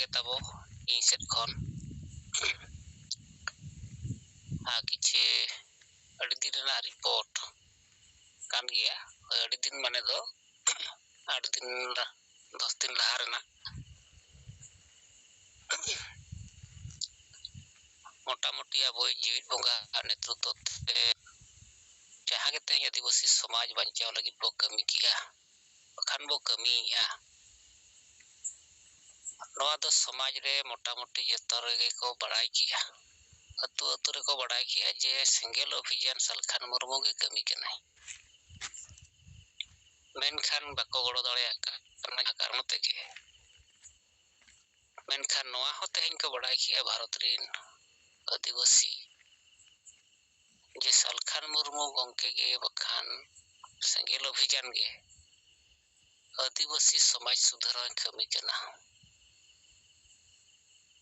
गे तबो इन सेट खन किछि अड़ी दिन ना रिपोर्ट kan gया अड़ी दिन माने दो 8 दिन 10 दिन लहा रेना मोटामोटी अब जीवित बोंगा नेतृत्व जहां के तेज आदिवासी समाज बचाव लगी बो कमी किया बखान बो कमीया नवा दो समाज रे मोटामोटी जतर गे को बड़ाई किया अतु अतु रे को बड़ाई किया जे सिंगल अभियान सलखान मुर्मू के कमी के नहीं मेनखान बाको गड़ो दड़िया कारण तेगे मेनखान नवा हो तेहन को बड़ाई किया भारत रिन आदिवासी जे सलखान मुर्मू गंके गे बखान सिंगल अभियान गे आदिवासी समाज सुधार कमी करना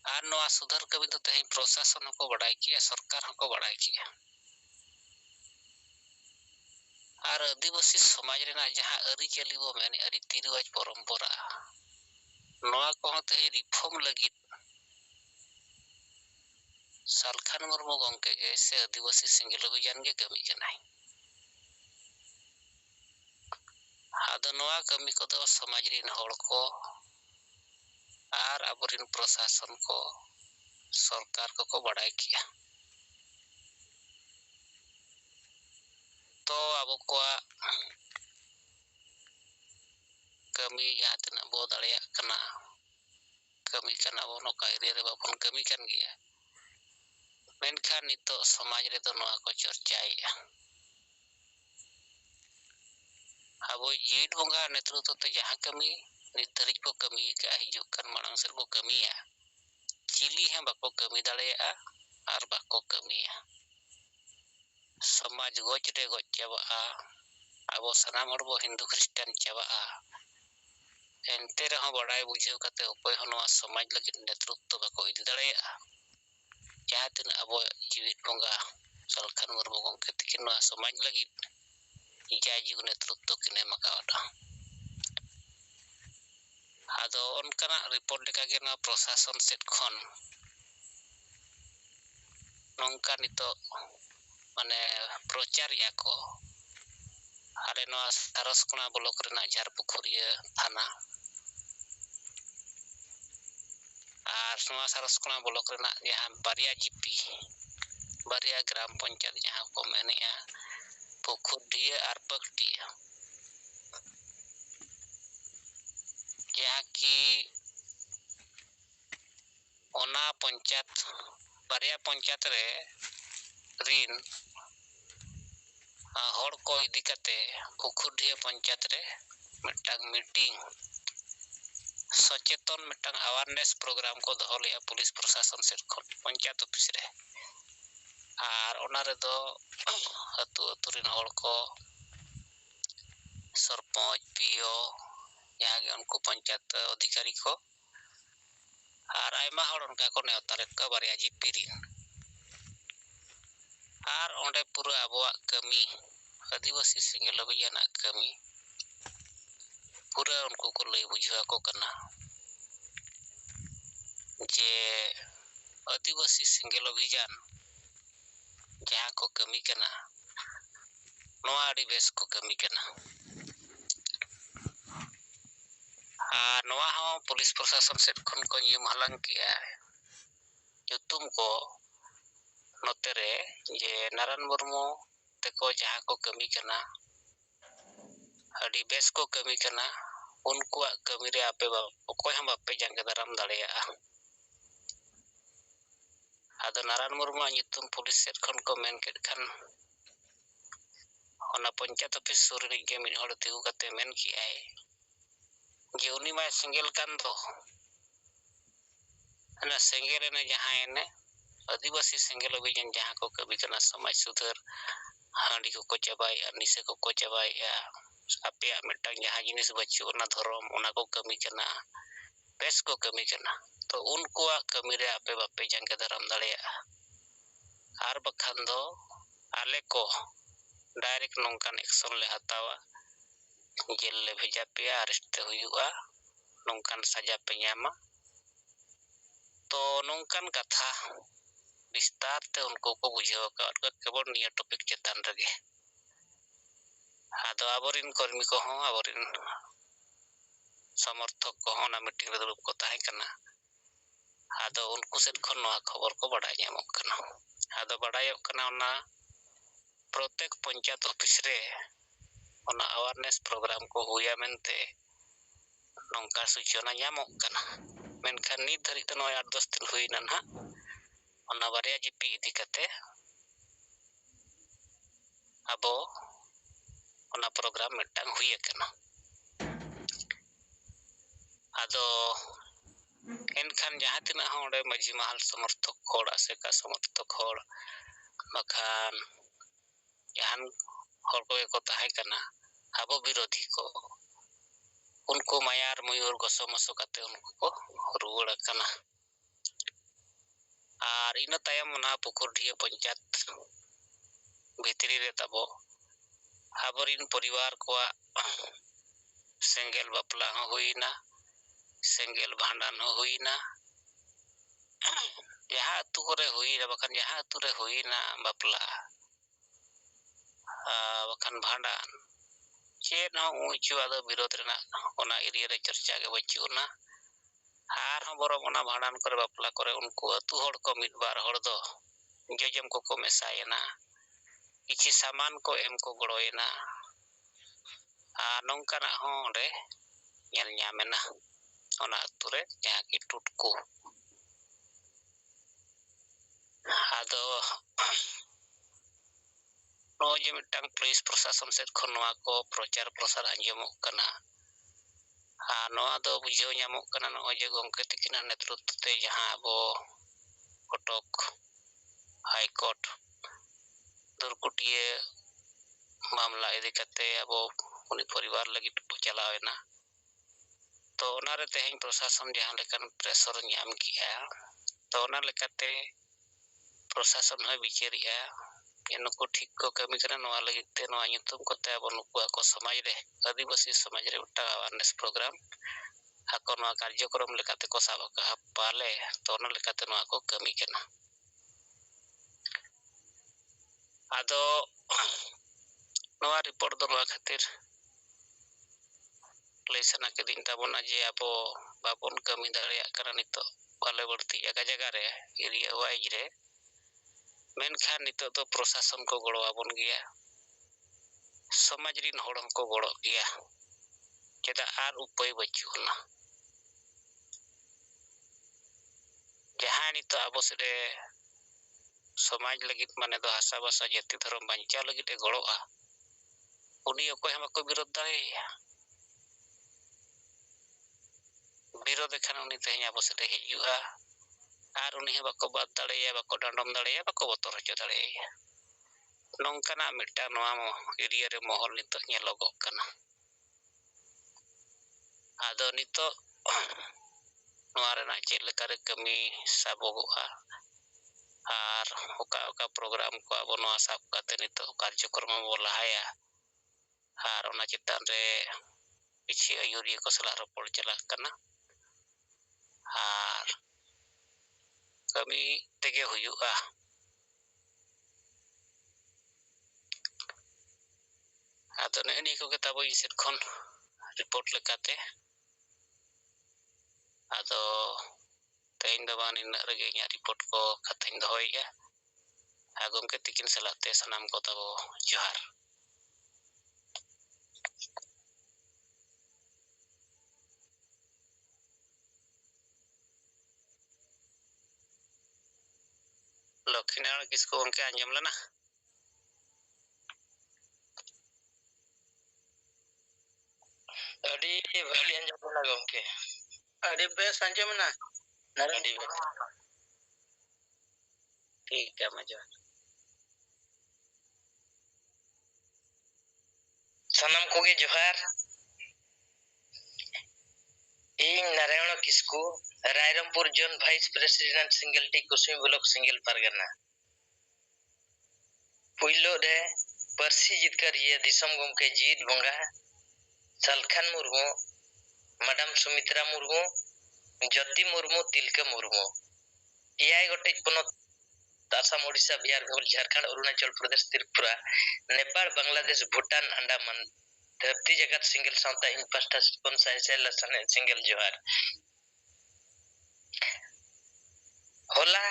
और नवा सुधार कमी तो तेहन प्रशासन को बड़ाई किया सरकार को बड़ाई किया और आदिवासी समाज रेना जहां अरी चली बो मेन रीति रिवाज परंपरा नवा को ते रिफॉर्म लगी सलखान मुर्मू गंके गे से आदिवासी सिंगल अभियान गे कमी करना आदो नवा कमी को दो समाज रिन हड़ को और अबरिन प्रशासन को सरकार को बड़ाई किया तो अब को कमी जहाँ तना बो दड़िया कना कमी कना बो नोका एरिया रे बापन कमी कन गया मेनखान नितो समाज रे तो नवा को चर्चाया अब जीत बोंगा नेतृत्व तो जहाँ कमी निर्धारित को कमी का हिजु कन मांग सर को कमीया चिली है बाको कमी दड़िया और बाको कमीया समाज गोच रे गोच चाबा अब सनाम हड़ बो हिंदू क्रिश्चियन चाबा एनते रहो बड़ाई बुझेव कते उपाय हनवा समाज लगी नेतृत्व बाको इदि दड़िया जहाँ तीन अब जीवित बोंगा सलखान मुर्मू गंके तकिन समाज लगी जायजीव नेतृत्व किने मकावटा आदो उनकना रिपोर्ट लेका गे ना प्रशासन सेट खन नंका नितो माने प्रचार या को आले नो सारसकोना ब्लॉक रेना झारपुखुरिया थाना और नवा सारसकोना ब्लॉक रेना जहां बारिया जीपी बारिया ग्राम पंचायत जहां को मेनिया पुखुरिया और पकटिया जहां की ओना पंचायत बारिया पंचायत रे रिन हड़ को इदी कते पुखुरिया पंचायत रे मिटांग मीटिंग सचेतन मिटांग अवेयरनेस प्रोग्राम को दहो लिया पुलिस प्रशासन से पंचायत ऑफिस रे और ओना रे दो अतु अतु रिन हड़ को सरपंच पीओ यहाँ के उनको पंचायत अधिकारी को और आयमा हड़ उनका को नेवता रे का बारिया जीपी रिन और ओंडे पूरा अबवा कमी आदिवासी सिंगल अभियान कमी पूरा उनको को लई बुझा को करना जे आदिवासी सिंगल अभियान जहाँ को कमी करना नवा आड़ी बेस को कमी करना नवा हो पुलिस प्रशासन से खन को ये महलंग किया जो तुमको नोतेरे जे नारायण मुर्मू तेको जहाँ को कमी करना अड़ी बेस को कमी करना उनको कमी रे आपे कोई हम आपे जंग दराम दड़िया आदो नारायण मुर्मू नितुम पुलिस सेट खन को मेन केड खान ओना पंचायत ऑफिस सुर रे गे मिन हड़ तिगु कते मेन की आए जे उनी मा सिंगल कान दो ना सिंगल ने जहां ने आदिवासी सिंगल अभियान जहां को कभी करना समाज सुधार हांडी को चबाया निसे को चबाया आपे मिटांग जहां जिनिस बच्चू ना धर्म ओना को कमी करना बेस को कमी करना तो उनको कमी रे आपे बापे जंग दराम दड़िया आर बखान दो आले को डायरेक्ट नोंकान एक्शन ले हतावा जेल ले भेजा पे अरेस्ट हुआ नोंकान सजा पे न्यामा तो नौकान कथा विस्तार ते उनको को बुझाव का केवल निया टॉपिक चेतन रगे आदो आबोरिन कर्मी को हो आबोरिन समर्थक को हो ना मीटिंग रे दुरुब को ताहे कना आदो उनको सेट खन नवा खबर को बड़ाय ᱧᱟᱢᱚᱜ कना आदो बड़ायोग कना ओना प्रत्येक पंचायत ऑफिस रे ओना अवेयरनेस प्रोग्राम को हुया मेनते नौका सूचना ᱧᱟᱢᱚᱜ कना मेनखान नित धरित तो 8-10 दिन हुईना ना ओना बारिया जीपी इदी कते अबो ओना प्रोग्राम मिटांग हुई कना आदो एनखान जहां तिना होंडे मजी महल समर्थक खोड़ आसेका समर्थक खोड़ बखान जहान होड़ को ताहे कना अबो विरोधी को उनको मायार मयूर गोसो मसो कते उनको को रुवड़ कना आर इन तायम ना पुकुरढिया पंचायत भितरी रे तबो आबोरिन परिवार को सेंगेल बापला हो हुईना सेंगेल भांडन हो हुईना जहां अतु करे हुईना बखान जहां अतु रे हुईना बापला बखान भांडन चेन हो ऊंचू आदो विरोध रेना ओना एरिया रे चर्चा के बचुना आर हो बरो ओना भांडन करे बापला करे उनको अतु होड़ को मिद बार होड़ दो जजम को मेसायना किछि सामान को एम को गड़ोयना आ नौकाना हो ओंडे ñel ñamena ओना अतु रे जहां की टुटको आदो नो जे मिटांग पुलिस प्रशासन से खनवा को प्रचार प्रसार अंजमोग कना आ नोआ दो बुझाव ᱧᱟᱢᱚᱜ कना नो जे गंके तकिना नेतृत्व ते जहां अबो कटक हाई कोर्ट दुर्कुटिया मामला इदी कते अबो उनी परिवार लगी चलावेना तो ओना रे तेहें प्रशासन जहां लेकन प्रेशर ᱧाम किया तो ओना लेकाते प्रशासन हो विचारिया नुको ठीक को कमी कना नोआ लगी ते नोआ nyutum कोते अबो नुको को समाज रे आदिवासी समाज रे उटा अवेयरनेस प्रोग्राम ako नोआ कार्यक्रम लेकाते को साब का पाले तो ओना लेकाते नोआ को कमी कना आदो नोआ रिपोर्ट दो नोआ खातिर लेसना के दिन ताबोना जे अबो बाबन कमी दाड़िया कना नितो बाले बढ़ती जगह रे एरिया वाइज रे मेनखान नितो तो प्रशासन को गड़ो आबन गया समाज रिन होड़ को गड़ो गया चेदा आर उपाय बचुना जहां नितो आबो से समाज लगित माने दो हासा भाषा जाति धर्म बांचा लगित गड़ोआ उनी अकोय हम को विरोध दाड़िया विरोध खान उनी तेहें आबो से हिजुआ आर उनी हे बाको बात दाड़िया बाको डांडम दाड़िया बाको बतर हचो दाड़िया नौकाना मिटा नोआ एरिया रे मोहल नितो ñelogo कना आदो नितो नोआ रेना चेक लेका रे कमी साबोगोआ आर ओका ओका प्रोग्राम को आबो नोआ साब काते नितो कार्यक्रम बो लहाया आर ओना चितान रे पिछि आयुरिया को सला रोपड़ चला कना आर कमी तेगे हुयुआ आदो नेनी को ताबो इसेट खन रिपोर्ट लेकाते आदो तेन दबान इन रगे nya रिपोर्ट को कथाइन दोहोया आगम के तिकिन सलाते सनाम को ताबो जोहार लखीनारायण किसको उनके अंजम लेना अड़ी भली अंजम ना गमके अड़ी बेस अंजम ना अड़ी बेस ठीक है मजा सनम कोगे जोहार इन नारायण किसको रायरमपुर जोन वाइस प्रेसिडेंट सिंगल टी कुसमी ब्लॉक सिंगल परगना पुइलो रे परसी जितकर ये दिसम गमके जीत बंगा सलखान मुर्मू मैडम सुमित्रा मुर्मू ज्योति मुर्मू तिलका मुर्मू एआई गोटे ponot आसाम ओडिशा बिहार बेंगल झारखंड अरुणाचल प्रदेश त्रिपुरा नेपाल बांग्लादेश भूटान अंडमान धरती जगत सिंगल सावता इन पास्टा सिपन साइसे लसन सिंगल जोहार होला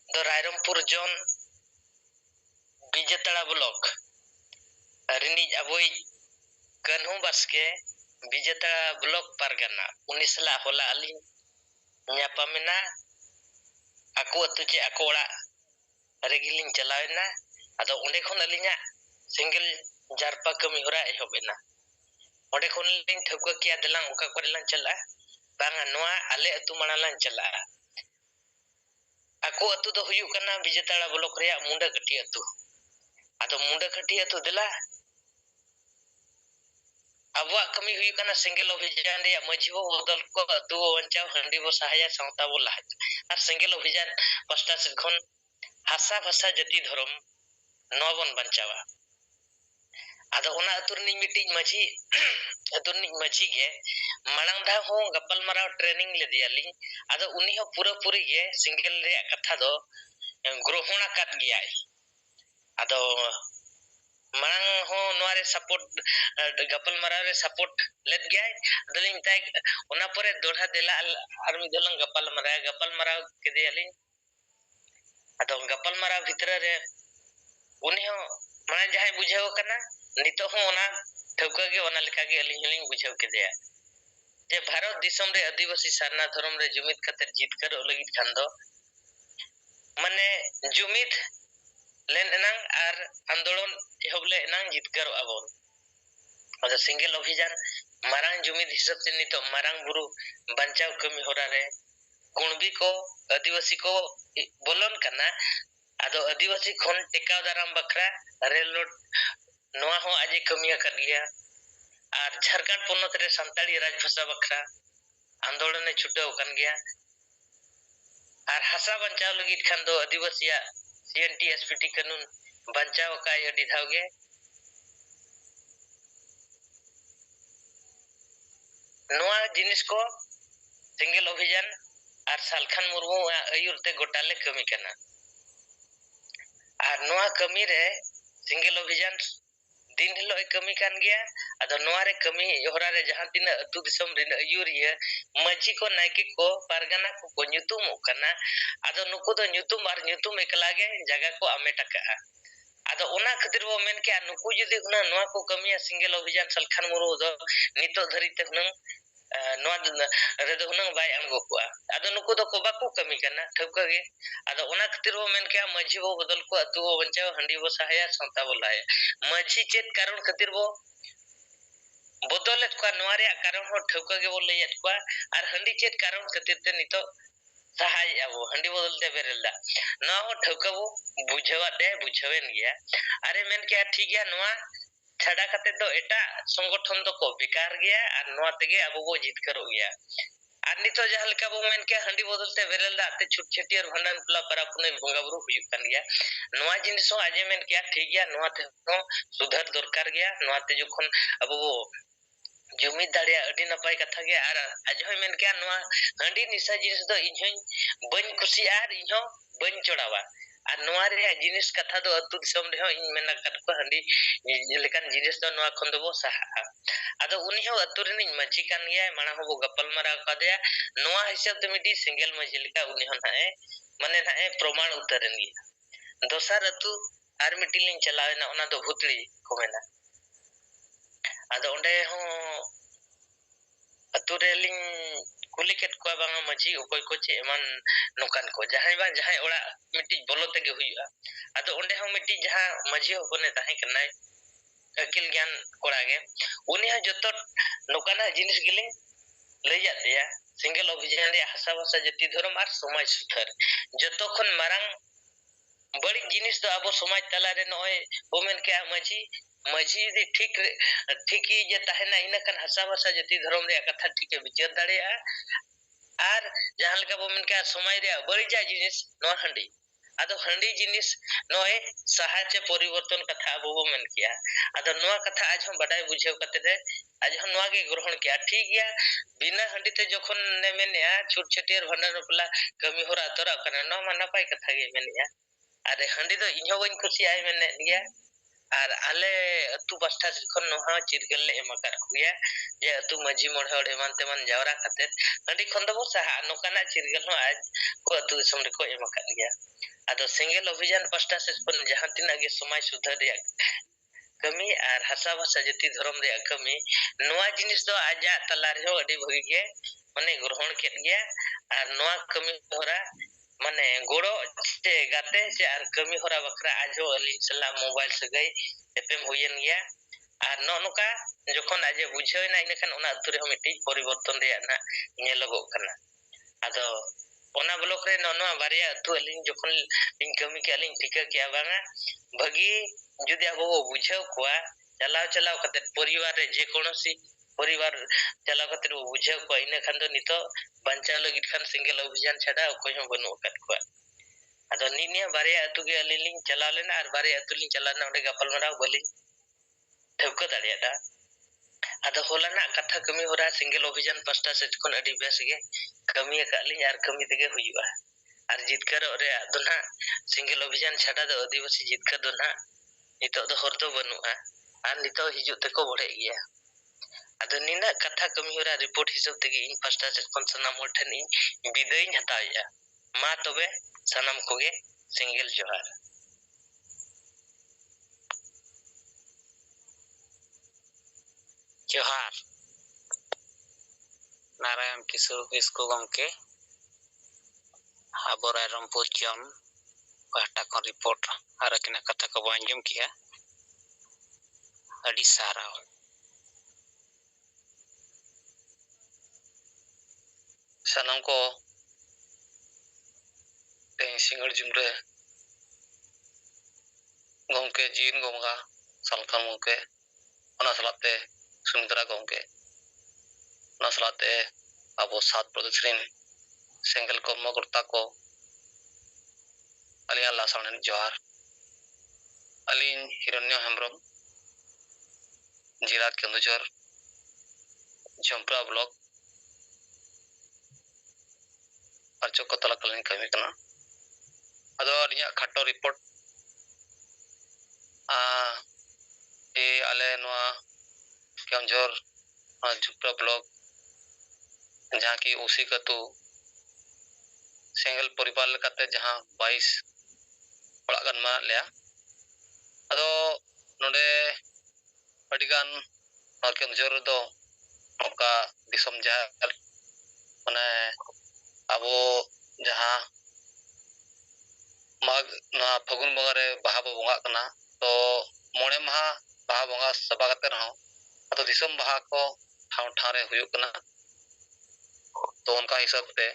दो रायरमपुर जोन बिजेतड़ा ब्लॉक रिनी अबोई कन्हू बास्के बिजेतड़ा ब्लॉक पारगना उनिसला होला Ali न्यापामिना aku atu che aku ora regilin chalawena ado onde khon alinya single jarpa kami hora ehobena onde khon lin thauka kia delang oka kore lan chala banga noa ale atu manalan chala aku atu do huyuk kana bijetala blok reya munda kati atu ado munda kati atu dela abwa kami huyuk kana single obhijan reya majhi bo bodol ko atu wanchau handi bo sahaya sawta bo lah ar single obhijan pasta sikhon hasa bhasa jati dhorom नौबन बंचावा आदो ओना अतुरनी meeting मझी के मांग धा हो गपल मराव training ले दियाली आदो उनी हो पूरा पूरी के सिंगल रे कथा दो ग्रहण काट गया आदो मांग हो नोरे सपोर्ट गपल मराव रे सपोर्ट लेत गया दलिन ताई ओना परे दोढ़ा देला आर मिदलंग गपल मराव के दियाली आदो गपल मराव भीतर रे उनी हो माने जहां बुझाव कना नितो हो ओना ठौका के ओना लेखा के अलिंग हलिंग बुझाव के दिया जे भारत दिसम रे आदिवासी सारना धर्म रे जुमित खातिर जीत कर लगित खान दो माने जुमित लेन एनांग आर आंदोलन एहबले एनांग जीत कर आबोन अदा सिंगल अभियान मारांग जुमित हिसाब से नितो मारांग बुरु बंचाव कमी होरा रे कुणबी को आदिवासी को बोलन कना आदो आदिवासी खन टेकाव दाराम बखरा रेल रोड नोआ हो आज कमिया कर लिया और झारखंड पोनत रे संताली राजभाषा बखरा आंदोलन ने छुटाव कन गया और हसा बंचाव लगित खान दो आदिवासिया सीएनटी एसपीटी कानून बंचाव का अडी धावगे नोआ जिनिस को सिंगल अभियान और सालखान मुर्मू आयुरते गोटाले कमी कना और नोआ कमी रे सिंगल अभियान दिन हिलो कमी कान गया अदो नोआ रे कमी होरा रे जहां तीन अतु दिसम रिन आयुरिया मजी को नायकी को पारगना को न्युतुम कना अदो नुको दो न्युतुम आर न्युतुम एकलागे जगह को आमे टका अदो ओना खातिर वो मेन के नुको जदी हुना नोआ को कमिया सिंगल अभियान सालखान मुर्मू दो नितो धरिते हुना नोआ रे दो हुना बाय अनगो को अदो नुको दो को बाको कमी कना ठौका गे अदो ओना खातिर वो मेन के मजी वो बदल को अतु वो बंचाव हंडी वो सहाया संता बोलाय मजी चेत कारण खातिर वो बदलत को नोरे कारण हो ठौका गे बोल लेत को आर हंडी चेत कारण खातिर ते नितो सहाय आबो हंडी बदलते बेरेला ना हो ठौका वो बुझवा दे बुझवेन गया अरे मेन के ठीक गया नोआ छाड़ा कते तो एटा संगठन तो को बेकार गया और नोआ तेगे अब वो जीत करो गया और नितो जहां लका वो मेन के हंडी बदलते बेरेला ते छुटछटियर भंडान पला परापुने भंगा बुरु हुयु कन गया नोआ जिनिसो आजे मेन के ठीक गया नोआ ते सुधार दरकार गया नोआ ते जखन अब वो जुमित दाड़िया अडी नपाय कथा गे आर आज होय मेन के नोआ हंडी निशा जिनिस दो इन्हय बन खुशी आर इन्हो बन चोड़ावा आर नोआ रे जिनिस कथा दो अतु दिसम रे इन मेना कत को हंडी लेकान जिनिस दो नोआ खन दो बो साहा आदो उनी हो अतु रे मजी कान गया माना हो गपल मरा का दे नोआ हिसाब ते मिटी सिंगल मजी लेका उनी हो ना माने ना प्रमाण उतरन गया दोसर अतु आर मिटी लिन चलावेना ओना दो भूतली को मेना आदो ओंडे हो अतु रे लिन कुलिकेट को बांगा मजी ओकोय को चे एमान नोकान को जहां बा जहां ओड़ा मिटी बोलोते गे हुइया आदो ओंडे हो मिटी जहां मजी होने ताहे कनाय अकिल ज्ञान कोड़ा गे उनी ह जतो नोकाना जिनिस गिले ले जाते या सिंगल अभियान रे हसा भाषा जति धर्म आर समाज सुथार जतो खन मारंग बड़ी जिनिस दो अब समाज तला रे नय ओमेन के मजी दे ठीक जे ताहेना इनकन हसा भाषा जति धर्म रे कथा ठीक विचार दाड़े आर जहां लका ओमेन के समाज रे बड़ी जा जिनिस न हंडी आदो हंडी जिनिस नय सहायते परिवर्तन कथा अब मेन किया आदो नोआ कथा आज हम बडाय बुझेव कते आज हम नवा के ग्रहण किया ठीक गया बिना हंडी ते जखन ने मेनेया छुट छटियर भंडार बपला कमी होरा तोरा कना नो मा नपाय कथा गे मेनेया अरे हंडी तो इहो बइन खुशी आय मेने गया और आले अतु पास्टा जखन नोहा चिरगल ले एमा कर खुया ये अतु मजी मोढ़ और एमान तेमान जावरा खाते हंडी खन दो सहा नोकाना चिरगल हो आज को अतु दिसम रे को एमा कर गया आदो सेंगेल अभियान पास्टा से पन जहां तिना गे समाज सुधार रे कमी और हसा भाषा जति धर्म रे कमी नोआ जिनिस दो आजा तला रे अडी भगी गे माने ग्रहण केत गया और नोआ कमी होरा माने गोड़ो से गाते से और कमी होरा बखरा आजो अली सला मोबाइल से गई एपएम होयन गया और नोका जखन आज बुझे ना इनखान ओना अतुरे हम मिट्टी परिवर्तन रे ना नेलगो कना आदो ओना ब्लॉक रे नोना बारिया अतु अली जखन इन कमी के अली टिका के बांगा भगी जुदी अब बुझाव कोआ चलाव चलाव कते परिवार रे जे कोनोसी परिवार चलाव कते बुझाव को इन खान तो नितो बंचा लगित खान सिंगल अभियान छाड़ा कोई हम बनु कत को आदो निने बारिया अतु के अली लिंग चलाव लेना और बारिया अतु लिंग चलाना ओडे गपल मराव बली ठेवको दाड़ियादा आदो होलाना कथा कमी होरा सिंगल अभियान पास्टा से जखन अडी बेस गे कमी काली यार कमी तेगे हुयुआ और जितकर रे अदना सिंगल अभियान छाड़ा दो आदिवासी जितकर दो ना नितो दो हर दो बनुआ और नितो हिजु तको बढ़े गया आदो निना कथा कमी होरा रिपोर्ट हिसाब तेगे इन पास्टा से कोन सनाम मोर ठन इन विदाई हताया मा तबे सनाम कोगे सिंगल जोहार जोहार नारायण किशोर किस्कू गमके आबोरा रामपुर जन पाटा को रिपोर्ट और अकिना कथा को अंजम किया अड़ी साराव सनम को सिंगड़ जुमरे गमके जीन गमगा सलखन गमके ओना सलाते सुमित्रा गमके ओना सलाते अब सात प्रदेश रिन सेंगल कर्मकर्ता को अलिया लासाने जोहार अलिन हिरण्य हेम्ब्रम जिला केंदुझर जमप्रा ब्लॉक अर्चो को तला कलिन कमी कना अदो अलिया खाटो रिपोर्ट ए आले नोआ केंदुझर जमप्रा ब्लॉक जहां की उसी कतु सेंगल परिवार लेकाते जहां 22 ओड़ा गन मा लेया अदो नोडे अडिगान और केंदुझर दो ओका दिसम जहार माने अबो जहां माग ना फगुन बंगा रे बाहा बंगा कना तो मोणे महा बाहा बंगा सभा कते रहो अतो दिसम बाहा को ठाव ठारे हुयु कना तो उनका हिसाब ते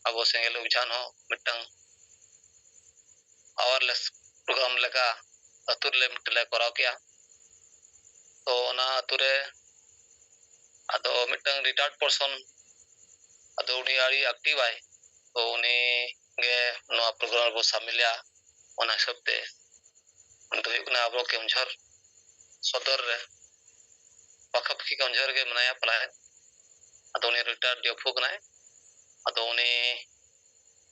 अब सेंगल उजान हो मिटंग अवारलेस प्रोग्राम लगा अतुर ले मिटले कराव किया तो ना अतुरे अदो मिटंग रिटायर्ड पर्सन अदो उनी आड़ी एक्टिव आए तो उनी गे नो प्रोग्राम बो शामिलिया ओना हिसाब ते उन तो हुकना अब केंझर सदर रे पखपखी केंझर गे मनाया पलाय अदो उनी रिटायर्ड डिएफओ कनाय अदो उनी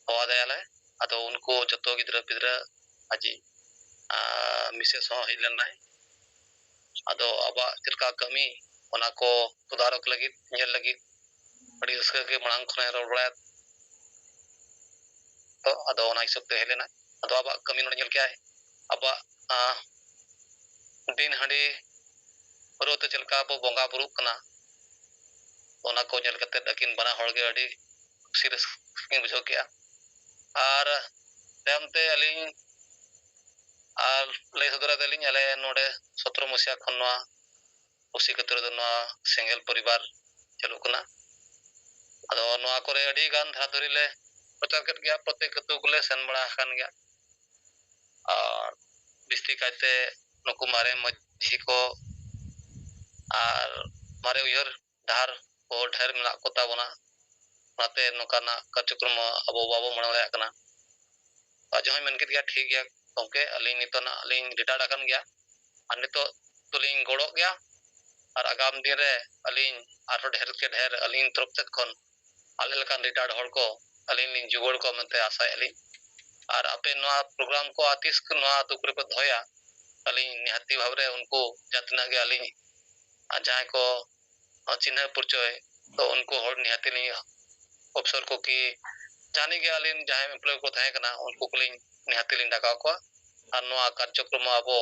हवा दयाले अदो उनको जतो गिद्रा पिद्रा आजी मिसेस हो हिलनाय अदो अबा चिरका कमी ओना को सुधारक लगी नेल लगी बड़ी रस्का के मणांग खने रोड़ा तो अदो ओना हिसाब ते हेलेना अदो अबा कमी नोड नेल क्या है अबा दिन हंडी रोते चिलका बो बोंगा बुरु कना ओना को नेल कते दकिन बना होड़ गे अडी सीरियस की बुझो किया और तमते अलिंग और ले सदरा दलिंग अले नोडे 17 मसिया खनवा उसी कतर दना सिंगल परिवार चलु कना अदो नोआ करे अडी गान धाधरी ले प्रचार कत गया प्रत्येक कतु गुले सन बड़ा खान गया और बिस्ती काते नुकु मारे मजी को और मारे उयर धार को ढेर मिला कोता बना नाते नोकाना कार्यक्रम अब बाबो मणले कना आज हम मन गया ठीक गया ओके अलिंग नितो ना अलिंग रिटायर्ड अकन गया और नितो तुलिंग गोड़ो गया ᱟᱨ ᱟᱜᱟᱢ ᱫᱤᱱ ᱨᱮ ᱟᱹᱞᱤᱧ ᱟᱨᱦᱚᱸ ᱰᱷᱮᱨ ke ᱰᱷᱮᱨ ᱟᱹᱞᱤᱧ ᱛᱚᱨᱚᱯ ᱥᱮᱫ ᱠᱷᱚᱱ ᱟᱞᱮ ᱞᱮᱠᱟᱱ ᱨᱤᱴᱟᱭᱟᱨᱰ ᱦᱚᱲ ᱠᱚ ᱟᱹᱞᱤᱧ ᱞᱤᱧ ᱡᱩᱣᱟᱹᱲ ᱠᱚ ᱢᱮᱱᱛᱮ ᱟᱥᱟᱭᱮᱫ ᱞᱤᱧ ᱟᱨ ᱟᱯᱮ ᱱᱚᱣᱟ ᱯᱨᱳᱜᱨᱟᱢ ᱠᱚ ᱛᱤᱥ ᱱᱚᱣᱟ ᱟᱛᱳ ᱠᱚᱨᱮ ᱯᱮ ᱫᱚᱦᱚᱭᱟ ᱟᱹᱞᱤᱧ ᱱᱤᱦᱟᱹᱛᱤ ᱵᱷᱟᱵᱽᱨᱮ ᱩᱱᱠᱩ ᱡᱟᱦᱟᱸ ᱛᱤᱱᱟᱹᱜ ᱜᱮ ᱟᱹᱞᱤᱧ ᱡᱟᱦᱟᱸᱭ ko चिन्ह परिचय तो उनको हर निहाती नहीं अवसर को कि जानी के अलिन जहां एम्प्लॉय को थाहे कना उनको को निहाती लिन डाका को और नोआ कार्यक्रम अबो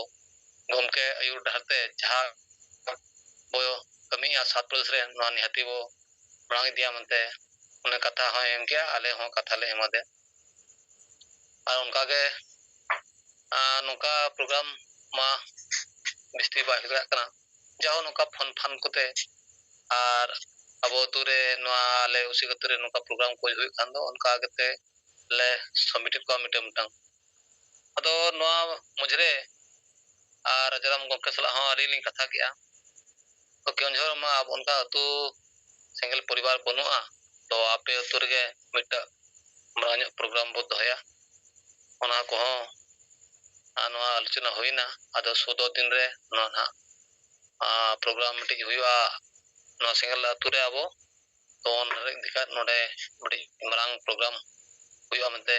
गमके आयुर डहरते जहां बो कमिया 7 रे नोआ निहाती बो बणांग दिया मनते उन कथा हो एम के आले हो कथा ले एमदे और उनका के नुका प्रोग्राम मा बिस्ती बाहिरा कना जाओ नुका फन फन कोते और अब तुरे नोआ ले उसी कतरे नुका प्रोग्राम को हुई खान दो उनका कते ले सबमिटेड को मिटे मटंग अदो नोआ मुजरे और जराम गमके सला हो अली लिंग कथा किया तो केंझोर मा अब उनका अतु सिंगल परिवार बनुआ तो आपे अतुर के मिटा मरान प्रोग्राम बो दोया ओना को हो नोआ आलोचना होइना अदो 14 दिन रे नोना प्रोग्राम मिटे हुआ नोआ सिंगल अतुरे अबो तो रे दिखा नोडे बड़ी मरांग प्रोग्राम हुआ मनते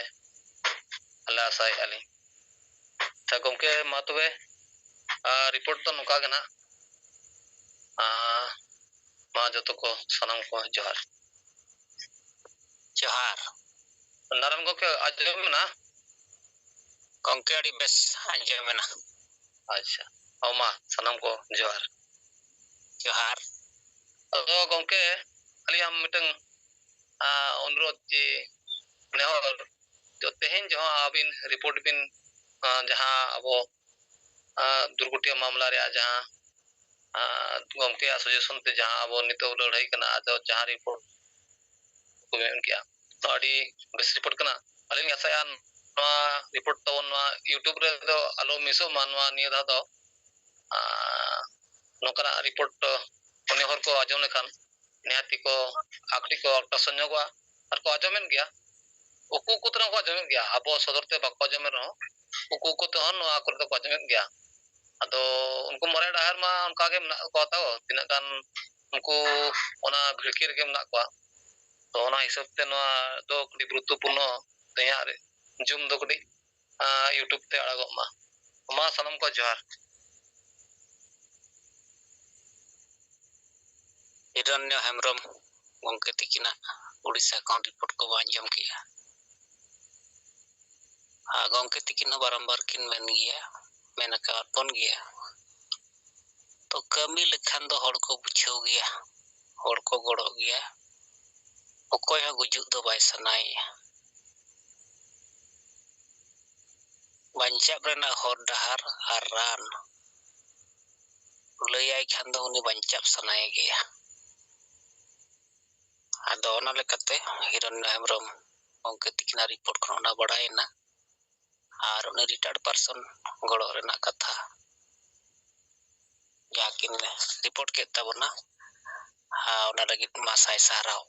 अल्लाह आसाय अली ता गमके मा तबे रिपोर्ट तो नुका गना मा जतो को सनम को जोहार जोहार नारायण गमके आजम ना गमके अड़ी बेस आंजम ना अच्छा औमा सनम को जोहार जोहार तो गमके अली हम मिटंग अनुरोध जी नेहर तो तेहेन जो आबिन रिपोर्ट बिन जहां अबो दुर्घटना मामला रे जहां गमके सजेशन ते जहां अबो नितो लड़ाई कना तो जहां रिपोर्ट को मेन किया अडी बेस रिपोर्ट कना अलिन आसायान नवा रिपोर्ट तो नवा यूट्यूब रे दो आलो मिसो मानवा निया दा दो नोकरा रिपोर्ट उनी हर को आजम लेखान निहाती को आखरी को टसन्योगवा और को आजमेन गया उकु को तरह को आजमेन गया अबो सदरते बाको आजमेन रहो उकु को तो हन नवा को आजमेन गया अदो उनको मरे डाहर मा उनका के मना को ताओ तिना गान उनको ओना भिड़की रे के मना को तो ओना हिसाब ते नवा दो कड़ी गुरुत्वपूर्ण तया रे जुम दो कड़ी यूट्यूब ते अड़गो मा सनम को जोहार हिरण्य हेमरम गमके तिकिना उड़ीसा का रिपोर्ट को आंजम किया गमके तिकिन बारंबार किन मेन गया मेन का बन गया तो कमी लेखान दो हड़ को बुझाव गया हड़ को गड़ो गया ओकोय हा गुजुक दो बाय सनाय बांचाब रेना हर डहार आर रान लैयाय खान दो उनी बांचाब सनाय गया आदो ओना लेकाते हिरण्य हेमरम गमके तिकिना रिपोर्ट खना बड़ायना और उनी रिटायर्ड पर्सन गड़ो रेना कथा जाकिन रिपोर्ट के तबना ओना लगित मा साय साराव